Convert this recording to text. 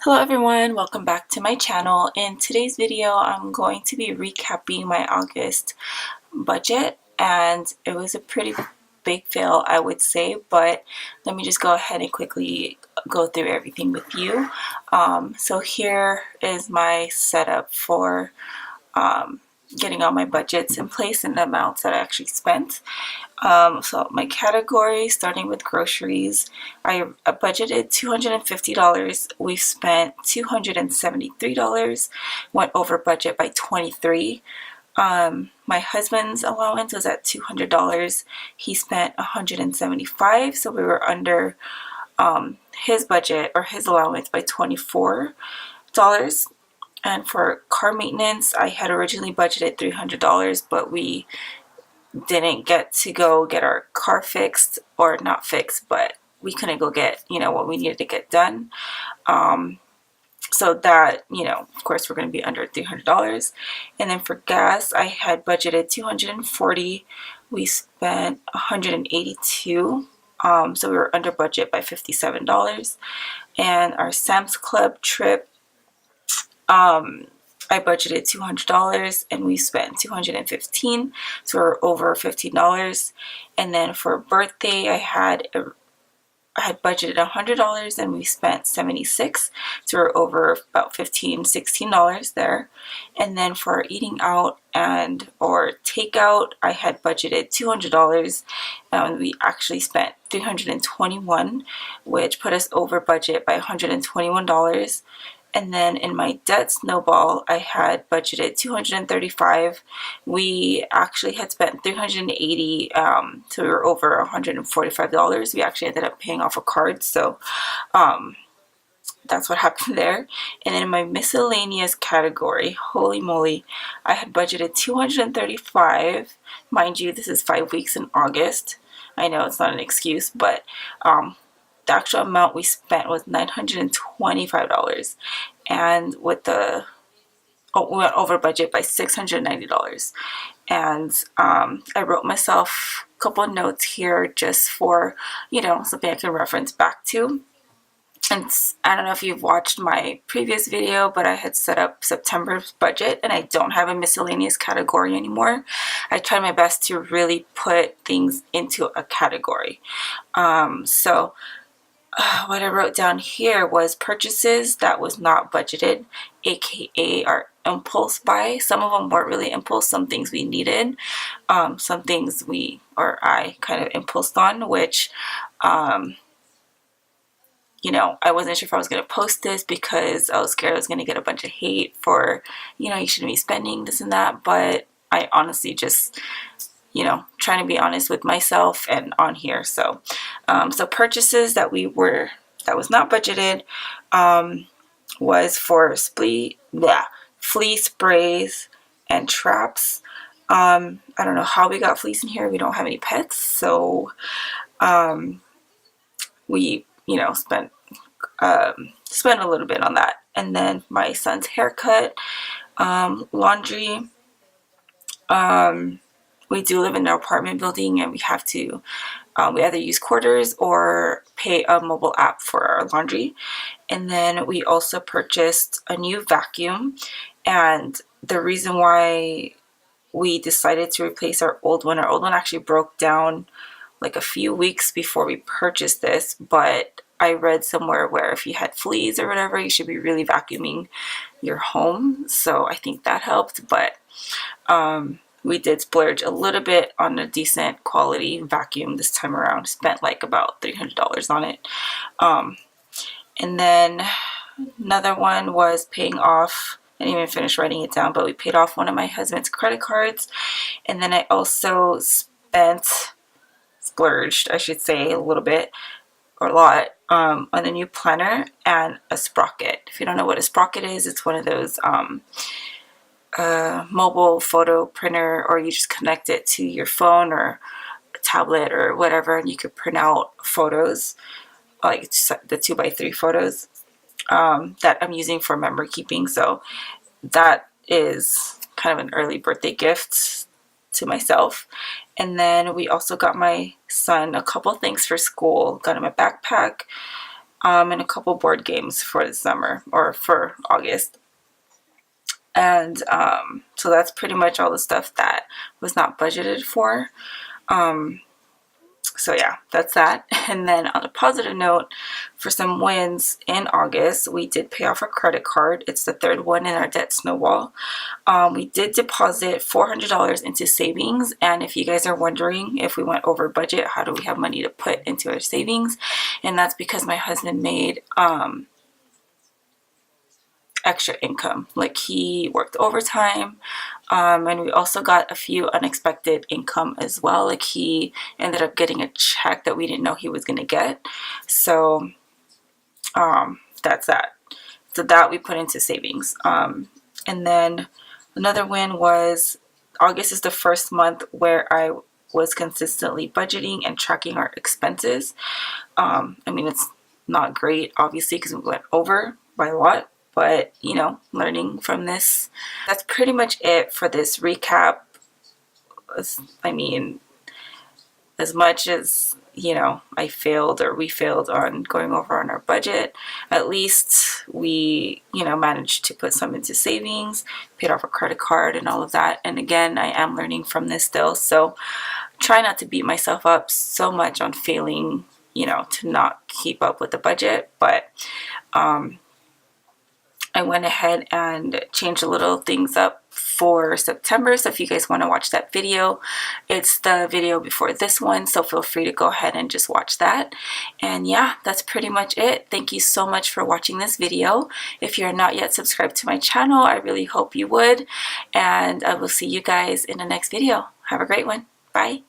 Hello everyone, welcome back to my channel. In today's video, I'm going to be recapping my August budget, and it was a pretty big fail, I would say, but let me just go ahead and quickly go through everything with you. So here is my setup for getting all my budgets in place and the amounts that I actually spent. So my category, starting with groceries, I budgeted $250. We spent $273, went over budget by 23. My husband's allowance was at $200. He spent $175, so we were under his budget or his allowance by $24. And for car maintenance, I had originally budgeted $300, but we didn't get to go get our car fixed, or not fixed, but we couldn't go get, what we needed to get done. So that, of course, we're going to be under $300. And then for gas, I had budgeted $240. We spent $182. So we were under budget by $57. And our Sam's Club trip, I budgeted $200 and we spent $215, so we're over $15. And then for birthday, I had budgeted $100 and we spent $76, so we're over about $16 there. And then for eating out and or takeout, I had budgeted $200 and we actually spent $321, which put us over budget by $121. And then in my debt snowball, I had budgeted $235. We actually had spent $380, so we were over $145. We actually ended up paying off a card, so that's what happened there. And then in my miscellaneous category, holy moly, I had budgeted $235. Mind you, this is 5 weeks in August. I know it's not an excuse, but the actual amount we spent was $925, and with we went over budget by $690. And I wrote myself a couple of notes here just for, something I can reference back to. And I don't know if you've watched my previous video, but I had set up September's budget and I don't have a miscellaneous category anymore. I tried my best to really put things into a category. So what I wrote down here was purchases that was not budgeted, aka our impulse buy. Some of them weren't really impulse, some things we needed, some things I kind of impulsed on, which I wasn't sure if I was going to post this because I was scared I was going to get a bunch of hate for, you shouldn't be spending this and that, but I honestly just trying to be honest with myself and on here. So purchases that was not budgeted, was for flea sprays and traps. I don't know how we got fleas in here. We don't have any pets, so we spent a little bit on that. And then my son's haircut, laundry. We do live in an apartment building and we have to, we either use quarters or pay a mobile app for our laundry. And then we also purchased a new vacuum. And the reason why we decided to replace our old one actually broke down like a few weeks before we purchased this. But I read somewhere where if you had fleas or whatever, you should be really vacuuming your home. So I think that helped. But we did splurge a little bit on a decent quality vacuum this time around. Spent like about $300 on it. And then another one was paying off, I didn't even finish writing it down, but we paid off one of my husband's credit cards. And then I also splurged, I should say, a little bit or a lot, on a new planner and a sprocket. If you don't know what a sprocket is, it's one of those mobile photo printer, or you just connect it to your phone or a tablet or whatever, and you could print out photos, like the 2x3 photos that I'm using for memory keeping. So that is kind of an early birthday gift to myself. And then we also got my son a couple things for school. Got him a backpack, and a couple board games for the summer or for August. And so that's pretty much all the stuff that was not budgeted for. So yeah, that's that. And then on a positive note, for some wins in August, we did pay off our credit card. It's the third one in our debt snowball. We did deposit $400 into savings. And if you guys are wondering if we went over budget, how do we have money to put into our savings? And that's because my husband made extra income. Like, he worked overtime, and we also got a few unexpected income as well. Like, he ended up getting a check that we didn't know he was going to get. So that's that. So that we put into savings. And then another win was August is the first month where I was consistently budgeting and tracking our expenses. I mean, it's not great, obviously, because we went over by a lot. But, you know, learning from this. That's pretty much it for this recap. I mean, as much as, you know, I failed or we failed on going over on our budget, at least we, you know, managed to put some into savings, paid off a credit card and all of that. And again, I am learning from this still. So try not to beat myself up so much on failing, you know, to not keep up with the budget. But I went ahead and changed a little things up for September. So if you guys want to watch that video, it's the video before this one. So feel free to go ahead and just watch that. And yeah, that's pretty much it. Thank you so much for watching this video. If you're not yet subscribed to my channel, I really hope you would. And I will see you guys in the next video. Have a great one. Bye.